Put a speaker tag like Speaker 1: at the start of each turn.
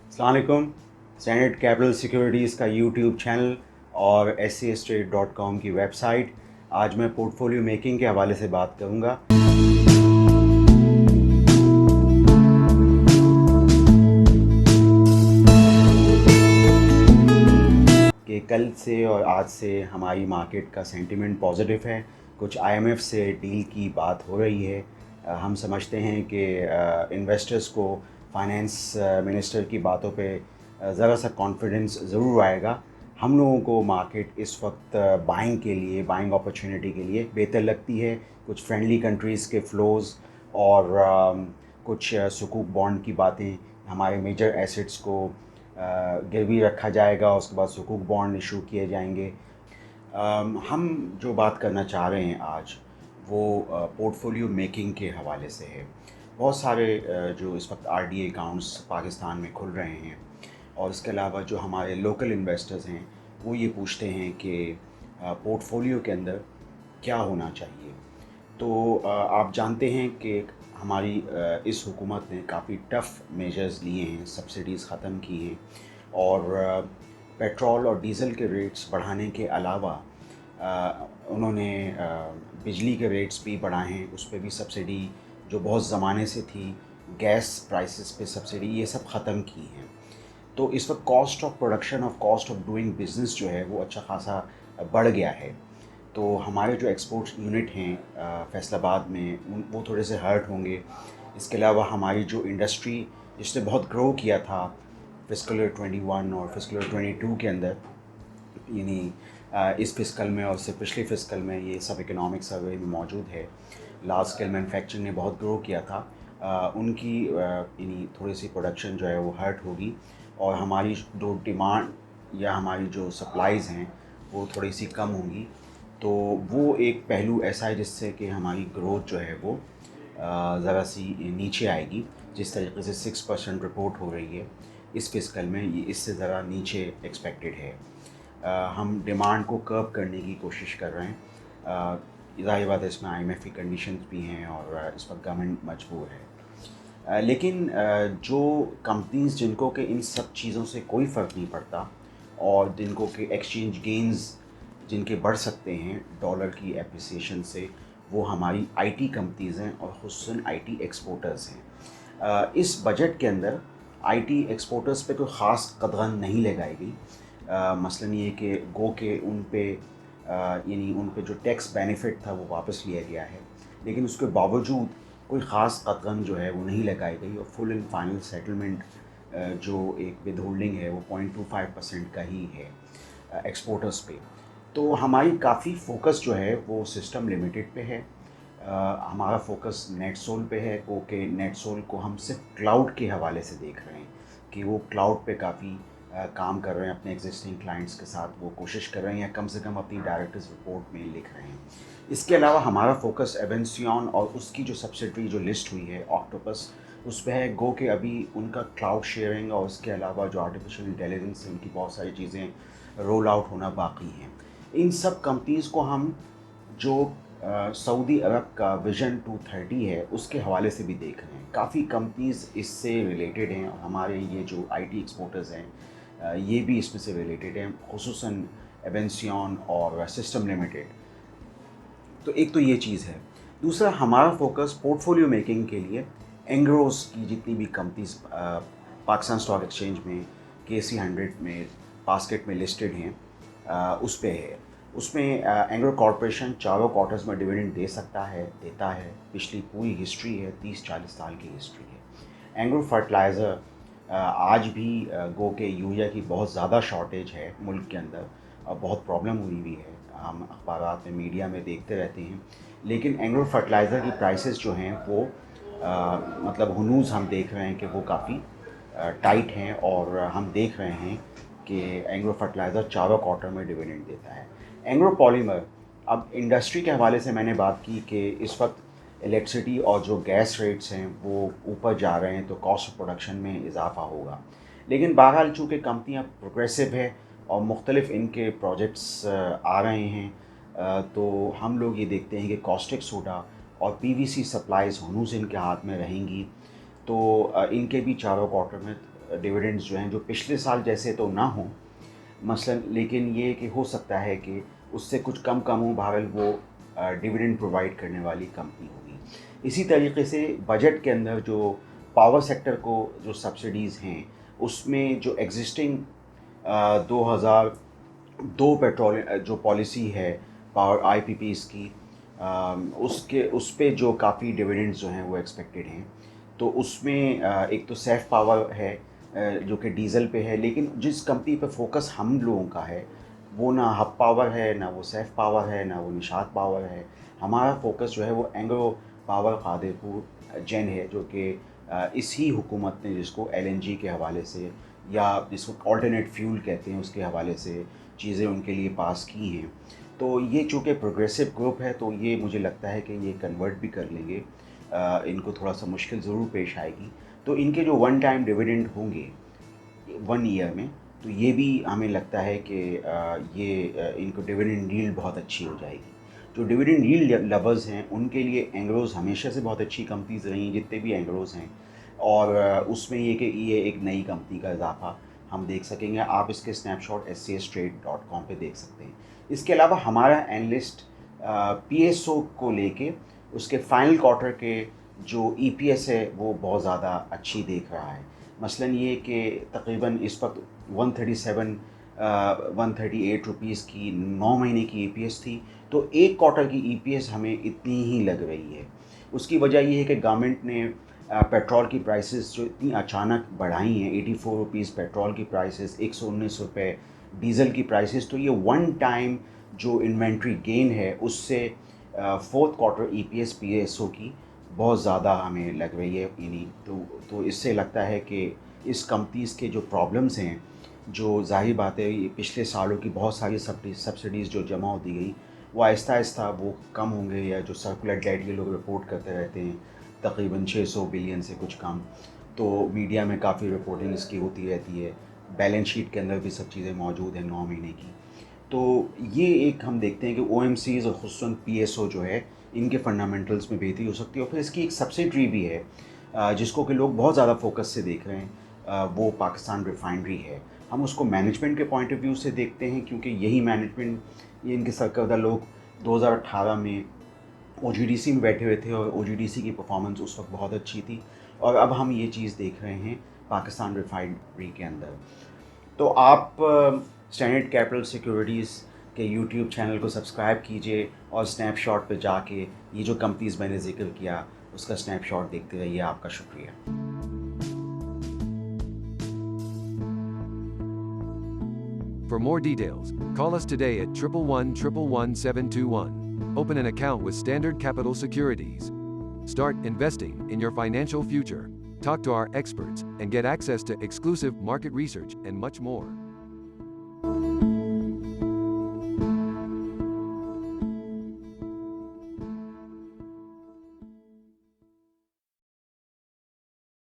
Speaker 1: अस्सलाम वालेकुम। Standard capital securities का यूट्यूब चैनल और SCStrade.com की वेबसाइट। आज मैं पोर्टफोलियो मेकिंग के हवाले से बात करूँगा। कि कल से और आज से हमारी मार्केट का सेंटिमेंट पॉजिटिव है। कुछ IMF से डील की बात हो रही है। हम समझते हैं कि इन्वेस्टर्स को फाइनेंस मिनिस्टर की बातों पे ज़रा सा कॉन्फिडेंस ज़रूर आएगा। हम लोगों को मार्केट इस वक्त बाइंग अपॉर्चुनिटी के लिए बेहतर लगती है। कुछ फ्रेंडली कंट्रीज़ के फ़्लोज़ और कुछ सुकूक बॉन्ड की बातें, हमारे मेजर एसेट्स को गिरवी रखा जाएगा, उसके बाद सुकूक बॉन्ड इशू किए जाएंगे। हम जो बात करना चाह रहे हैं आज वो पोर्टफोलियो मेकिंग के हवाले से है। बहुत सारे जो इस वक्त RDA अकाउंट्स पाकिस्तान में खुल रहे हैं और इसके अलावा जो हमारे लोकल इन्वेस्टर्स हैं वो ये पूछते हैं कि पोर्टफोलियो के अंदर क्या होना चाहिए। तो आप जानते हैं कि हमारी इस हुकूमत ने काफ़ी टफ़ मेजर्स लिए हैं, सब्सिडीज़ ख़त्म की हैं और पेट्रोल और डीज़ल के रेट्स बढ़ाने के अलावा उन्होंने बिजली के रेट्स भी बढ़ाए हैं, उस पर भी सब्सिडी जो बहुत ज़माने से थी, गैस प्राइसेस पे सब्सिडी, ये सब ख़त्म की हैं। तो इस वक्त कॉस्ट ऑफ प्रोडक्शन और कॉस्ट ऑफ डूइंग बिज़नेस जो है वो अच्छा खासा बढ़ गया है। तो हमारे जो एक्सपोर्ट्स यूनिट हैं फैसलाबाद में वो थोड़े से हर्ट होंगे। इसके अलावा हमारी जो इंडस्ट्री जिसने बहुत ग्रो किया था फिस्कल ईयर 21 और फिस्कल ईयर 22 के अंदर, यानी इस फिस्कल में और उससे पिछले फिस्कल में, ये सब इकोनॉमिक सर्वे में मौजूद है। लार्ज स्केल मैन्युफैक्चरिंग ने बहुत ग्रो किया था, उनकी यानी थोड़ी सी प्रोडक्शन जो है वो हर्ट होगी और हमारी जो डिमांड या हमारी जो सप्लाईज़ हैं वो थोड़ी सी कम होंगी। तो वो एक पहलू ऐसा है जिससे कि हमारी ग्रोथ जो है वो ज़रा सी नीचे आएगी। जिस तरीके से 6% रिपोर्ट हो रही है इस फिस्कल में, ये इससे ज़रा नीचे एक्सपेक्टेड है। हम डिमांड को कर्ब करने की कोशिश कर रहे हैं। ज़ाहिर बात है इसमें IMF की कंडीशंस भी हैं और इस वक्त गवर्नमेंट मजबूर है। लेकिन जो कंपनीज़ जिनको कि इन सब चीज़ों से कोई फ़र्क नहीं पड़ता और जिनको कि एक्सचेंज गेंस जिनके बढ़ सकते हैं डॉलर की एप्रिसिएशन से, वो हमारी IT कंपनीज़ हैं और ख़ुसूसन IT एक्सपोर्टर्स हैं। इस बजट के अंदर IT एक्सपोर्टर्स पे कोई ख़ास कदगन नहीं लगाई गई। मसलन ये कि गो के उन पे यानी उन पे जो टैक्स बेनिफिट था वो वापस लिया गया है, लेकिन उसके बावजूद कोई ख़ास कदगन जो है वो नहीं लगाई गई और फुल एंड फाइनल सेटलमेंट जो एक विद होल्डिंग है वो 0.25% का ही है एक्सपोर्टर्स पे। तो हमारी काफ़ी फोकस जो है वो सिस्टम लिमिटेड पे है। हमारा फोकस नेटसोल पे है, ओके नेटसोल को हम सिर्फ क्लाउड के हवाले से देख रहे हैं कि वो क्लाउड पे काफ़ी काम कर रहे हैं, अपने एग्जिस्टिंग क्लाइंट्स के साथ वो कोशिश कर रहे हैं या कम से कम अपनी डायरेक्टर्स रिपोर्ट में लिख रहे हैं। इसके अलावा हमारा फोकस एवेंसियन और उसकी जो सब्सिडरी जो लिस्ट हुई है ऑक्टोपस, उस पर है। गो के अभी उनका क्लाउड शेयरिंग और उसके अलावा जो आर्टिफिशियल इंटेलिजेंस है उनकी बहुत सारी चीज़ें रोल आउट होना बाकी हैं। इन सब कंपनीज़ को हम जो सऊदी अरब का विज़न 230 है उसके हवाले से भी देख रहे हैं। काफ़ी कंपनीज़ इससे रिलेटेड हैं और हमारे ये जो IT एक्सपोर्टर्स हैं ये भी इसमें से रिलेटेड हैं, खुसूसन एवेंसियन और सिस्टम लिमिटेड। तो एक तो ये चीज़ है। दूसरा, हमारा फोकस पोर्टफोलियो मेकिंग के लिए एंग्रोस की जितनी भी कंपनीज पाकिस्तान स्टॉक एक्सचेंज में KC 100 में बास्केट में लिस्टेड हैं उस पे है। उसमें एंग्रो कॉरपोरेशन चारों क्वार्टर्स में डिविडेंड दे सकता है, देता है। पिछली पूरी हिस्ट्री है, 30-40 साल की हिस्ट्री है। एंग्रो फर्टिलाइज़र आज भी गो के यूरिया की बहुत ज़्यादा शॉर्टेज है मुल्क के अंदर, बहुत प्रॉब्लम हुई हुई है, हम अखबारात में मीडिया में देखते रहते हैं। लेकिन एंग्रो फर्टिलाइज़र की प्राइसेस जो हैं वो मतलब हनूज़ हम देख रहे हैं कि वो काफ़ी टाइट हैं और हम देख रहे हैं कि एंग्रो फर्टिलाइज़र चारों क्वार्टर में डिविडेंड देता है। एंग्रो पॉलीमर, अब इंडस्ट्री के हवाले से मैंने बात की कि इस वक्त इलेक्ट्रिसिटी और जो गैस रेट्स हैं वो ऊपर जा रहे हैं तो कॉस्ट ऑफ प्रोडक्शन में इजाफा होगा। लेकिन बहरहाल चूँकि कंपनियाँ प्रोग्रेसिव है और मुख्तलिफ इनके प्रोजेक्ट्स आ रहे हैं, तो हम लोग ये देखते हैं कि कॉस्टिक सोडा और PVC सप्लाईज़ हनूज़ इनके हाथ में रहेंगी। तो इनके भी चारों क्वार्टर में ڈویڈنڈز جو ہیں جو پچھلے سال جیسے تو نہ ہوں مثلاً، لیکن یہ کہ ہو سکتا ہے کہ اس سے کچھ کم ہوں، بہرحال وہ ڈویڈنڈ پرووائڈ کرنے والی کمپنی ہوگی۔ اسی طریقے سے بجٹ کے اندر جو پاور سیکٹر کو جو سبسڈیز ہیں اس میں جو ایگزسٹنگ 2002 پیٹرول جو پالیسی ہے پاور آئی پی پیز کی، اس پہ جو کافی ڈویڈنڈز جو ہیں وہ ایکسپیکٹڈ ہیں۔ تو اس میں ایک تو سیف پاور ہے جو کہ ڈیزل پہ ہے، لیکن جس کمپنی پہ فوکس ہم لوگوں کا ہے وہ نہ ہب پاور ہے، نہ وہ سیف پاور ہے، نہ وہ نشاط پاور ہے۔ ہمارا فوکس جو ہے وہ اینگرو پاور قادر پور جین ہے، جو کہ اسی حکومت نے جس کو ایل این جی کے حوالے سے یا جس کو آلٹرنیٹ فیول کہتے ہیں اس کے حوالے سے چیزیں ان کے لیے پاس کی ہیں۔ تو یہ چونکہ پروگریسو گروپ ہے تو یہ مجھے لگتا ہے کہ یہ کنورٹ بھی کر لیں گے، ان کو تھوڑا سا مشکل ضرور پیش آئے گی۔ تو ان کے جو ون ٹائم ڈویڈنڈ ہوں گے 1 ایئر میں، تو یہ بھی ہمیں لگتا ہے کہ یہ ان کو ڈویڈنڈ ڈیل بہت اچھی ہو جائے گی۔ جو ڈویڈنڈ ڈیل لورز ہیں ان کے لیے اینگروز ہمیشہ سے بہت اچھی کمپنیز رہی ہیں، جتنے بھی اینگروز ہیں، اور اس میں یہ کہ یہ ایک نئی کمپنی کا اضافہ ہم دیکھ سکیں گے۔ آپ اس کے اسنیپ شاٹ SCStrade.com پہ دیکھ سکتے ہیں۔ اس کے علاوہ ہمارا اینالسٹ پی ایس او کو لے کے اس کے فائنل کوارٹر کے جو ای پی ایس ہے وہ بہت زیادہ اچھی دیکھ رہا ہے۔ مثلاً یہ کہ تقریباً اس وقت 138 روپیز کی 9 مہینے کی ای پی ایس تھی، تو ایک کوارٹر کی ای پی ایس ہمیں اتنی ہی لگ رہی ہے۔ اس کی وجہ یہ ہے کہ گورنمنٹ نے پیٹرول کی پرائسز جو اتنی اچانک بڑھائی ہیں، 84 روپیز پیٹرول کی پرائسز، 119 روپے ڈیزل کی پرائسز، تو یہ ون ٹائم جو انوینٹری گین ہے اس سے fourth quarter E P S P S O کی بہت زیادہ ہمیں لگ رہی ہے، یعنی تو اس سے لگتا ہے کہ اس کمپنیز کے جو پرابلمز ہیں، جو ظاہر بات ہے پچھلے سالوں کی بہت ساری سبسڈیز جو جمع ہوتی گئی وہ آہستہ آہستہ وہ کم ہوں گے، یا جو سرکولر ڈیٹ یہ لوگ رپورٹ کرتے رہتے ہیں تقریباً 600 بلین سے کچھ کم، تو میڈیا میں کافی رپورٹنگ اس کی ہوتی رہتی ہے، بیلنس شیٹ کے اندر بھی سب چیزیں موجود ہیں 9 مہینے کی۔ تو یہ ایک ہم دیکھتے ہیں کہ او ایم سیز اور خصوصاً پی ایس او جو ہے ان کے فنڈامنٹلز میں بہتری ہو سکتی ہے۔ اور پھر اس کی ایک سبسڈری بھی ہے جس کو کہ لوگ بہت زیادہ فوکس سے دیکھ رہے ہیں، وہ پاکستان ریفائنری ہے۔ ہم اس کو مینجمنٹ کے پوائنٹ آف ویو سے دیکھتے ہیں، کیونکہ یہی مینجمنٹ، یہ ان کے سرکردہ لوگ 2018 میں او جی ڈی سی میں بیٹھے ہوئے تھے، اور او جی ڈی سی کی پرفارمنس اس وقت بہت اچھی تھی، اور اب ہم یہ چیز دیکھ رہے ہیں پاکستان ریفائنری کے اندر۔ تو آپ اسٹینڈرڈ کیپٹل سیکیورٹیز کے یوٹیوب چینل کو سبسکرائب کیجئے، اور اسنیپ شاٹ پہ جا کے یہ جو کمپنیز میں نے ذکر کیا اس کا اسنیپ شاٹ دیکھتے رہیے۔ آپ کا شکریہ۔
Speaker 2: For more details, call us today at 111-111-721. Open an account with Standard Capital Securities. Start investing in your financial future. Talk to our experts and get access to exclusive market research and much more.